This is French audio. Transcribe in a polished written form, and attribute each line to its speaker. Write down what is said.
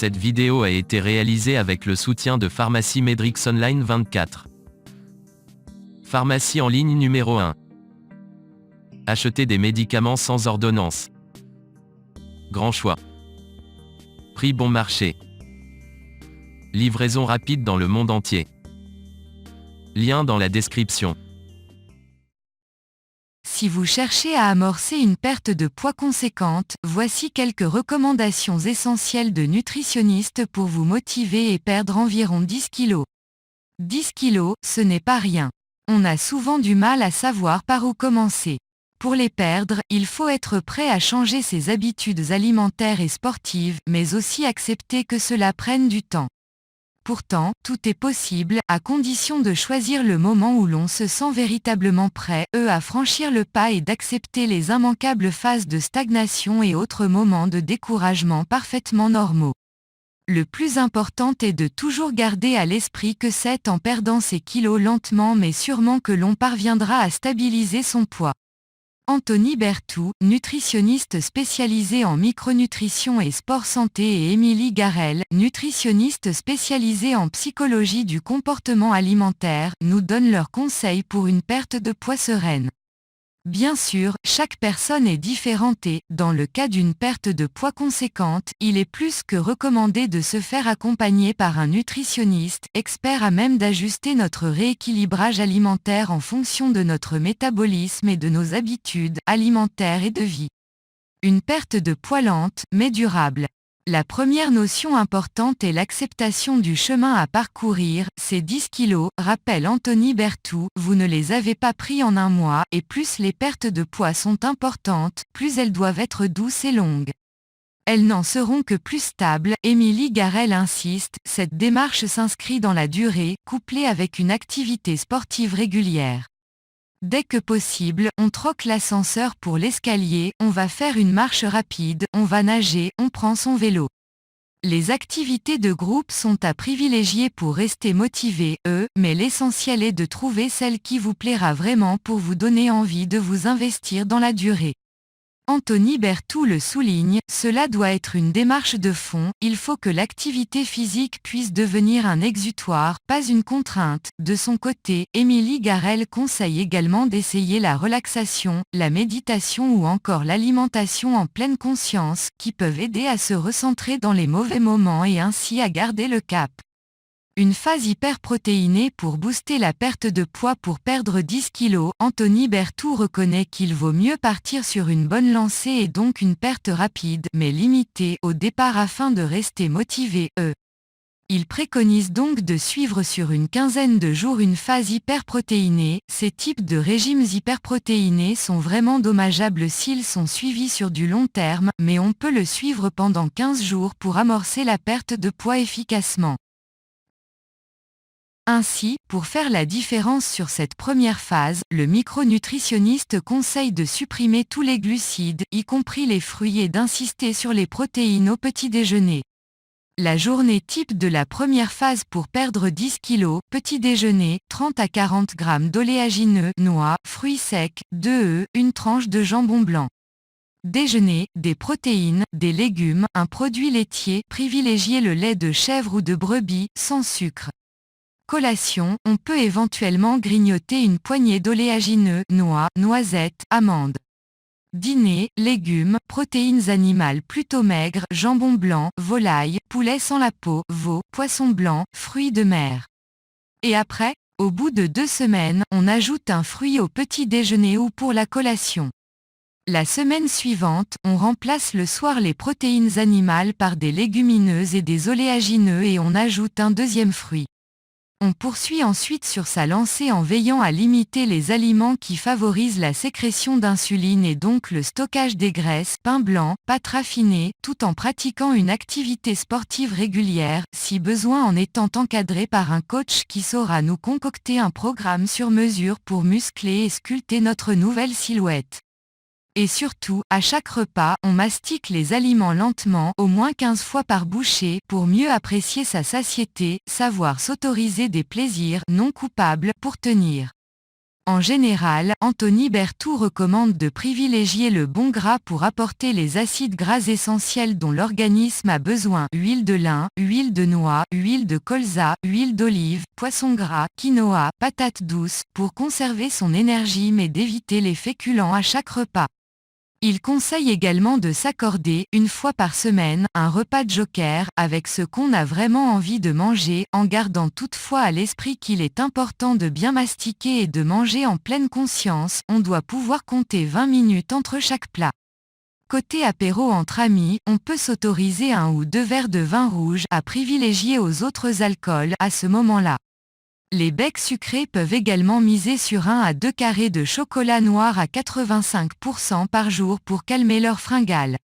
Speaker 1: Cette vidéo a été réalisée avec le soutien de Pharmacie Medrix Online 24. Pharmacie en ligne numéro 1. Achetez des médicaments sans ordonnance. Grand choix. Prix bon marché. Livraison rapide dans le monde entier. Lien dans la description.
Speaker 2: Si vous cherchez à amorcer une perte de poids conséquente, voici quelques recommandations essentielles de nutritionnistes pour vous motiver et perdre environ 10 kg. 10 kg, ce n'est pas rien. On a souvent du mal à savoir par où commencer. Pour les perdre, il faut être prêt à changer ses habitudes alimentaires et sportives, mais aussi accepter que cela prenne du temps. Pourtant, tout est possible, à condition de choisir le moment où l'on se sent véritablement prêt, à franchir le pas et d'accepter les immanquables phases de stagnation et autres moments de découragement parfaitement normaux. Le plus important est de toujours garder à l'esprit que c'est en perdant ses kilos lentement mais sûrement que l'on parviendra à stabiliser son poids. Anthony Berthoud, nutritionniste spécialisé en micronutrition et sport santé, et Émilie Garel, nutritionniste spécialisée en psychologie du comportement alimentaire, nous donnent leurs conseils pour une perte de poids sereine. Bien sûr, chaque personne est différente et, dans le cas d'une perte de poids conséquente, il est plus que recommandé de se faire accompagner par un nutritionniste, expert à même d'ajuster notre rééquilibrage alimentaire en fonction de notre métabolisme et de nos habitudes alimentaires et de vie. Une perte de poids lente, mais durable. La première notion importante est l'acceptation du chemin à parcourir. Ces 10 kilos, rappelle Anthony Berthoud, vous ne les avez pas pris en un mois, et plus les pertes de poids sont importantes, plus elles doivent être douces et longues. Elles n'en seront que plus stables. Émilie Garel insiste, cette démarche s'inscrit dans la durée, couplée avec une activité sportive régulière. Dès que possible, on troque l'ascenseur pour l'escalier, on va faire une marche rapide, on va nager, on prend son vélo. Les activités de groupe sont à privilégier pour rester motivé, mais l'essentiel est de trouver celle qui vous plaira vraiment pour vous donner envie de vous investir dans la durée. Anthony Berthoud le souligne, cela doit être une démarche de fond, il faut que l'activité physique puisse devenir un exutoire, pas une contrainte. De son côté, Émilie Garel conseille également d'essayer la relaxation, la méditation ou encore l'alimentation en pleine conscience, qui peuvent aider à se recentrer dans les mauvais moments et ainsi à garder le cap. Une phase hyperprotéinée pour booster la perte de poids. Pour perdre 10 kg, Anthony Berthoud reconnaît qu'il vaut mieux partir sur une bonne lancée et donc une perte rapide, mais limitée, au départ afin de rester motivé. Il préconise donc de suivre sur une quinzaine de jours une phase hyperprotéinée. Ces types de régimes hyperprotéinés sont vraiment dommageables s'ils sont suivis sur du long terme, mais on peut le suivre pendant 15 jours pour amorcer la perte de poids efficacement. Ainsi, pour faire la différence sur cette première phase, le micronutritionniste conseille de supprimer tous les glucides, y compris les fruits, et d'insister sur les protéines au petit déjeuner. La journée type de la première phase pour perdre 10 kg, petit déjeuner, 30 à 40 g d'oléagineux, noix, fruits secs, 2 œufs, une tranche de jambon blanc. Déjeuner, des protéines, des légumes, un produit laitier, privilégiez le lait de chèvre ou de brebis, sans sucre. Collation, on peut éventuellement grignoter une poignée d'oléagineux, noix, noisettes, amandes. Dîner, légumes, protéines animales plutôt maigres, jambon blanc, volaille, poulet sans la peau, veau, poisson blanc, fruits de mer. Et après, au bout de 2 semaines, on ajoute un fruit au petit déjeuner ou pour la collation. La semaine suivante, on remplace le soir les protéines animales par des légumineuses et des oléagineux et on ajoute un deuxième fruit. On poursuit ensuite sur sa lancée en veillant à limiter les aliments qui favorisent la sécrétion d'insuline et donc le stockage des graisses, pain blanc, pâtes raffinées, tout en pratiquant une activité sportive régulière, si besoin en étant encadré par un coach qui saura nous concocter un programme sur mesure pour muscler et sculpter notre nouvelle silhouette. Et surtout, à chaque repas, on mastique les aliments lentement, au moins 15 fois par bouchée, pour mieux apprécier sa satiété, savoir s'autoriser des plaisirs non coupables pour tenir. En général, Anthony Berthoud recommande de privilégier le bon gras pour apporter les acides gras essentiels dont l'organisme a besoin: huile de lin, huile de noix, huile de colza, huile d'olive, poisson gras, quinoa, patates douces, pour conserver son énergie mais d'éviter les féculents à chaque repas. Il conseille également de s'accorder, une fois par semaine, un repas de joker, avec ce qu'on a vraiment envie de manger, en gardant toutefois à l'esprit qu'il est important de bien mastiquer et de manger en pleine conscience. On doit pouvoir compter 20 minutes entre chaque plat. Côté apéro entre amis, on peut s'autoriser 1 ou 2 verres de vin rouge, à privilégier aux autres alcools, à ce moment-là. Les becs sucrés peuvent également miser sur 1 à 2 carrés de chocolat noir à 85% par jour pour calmer leurs fringales.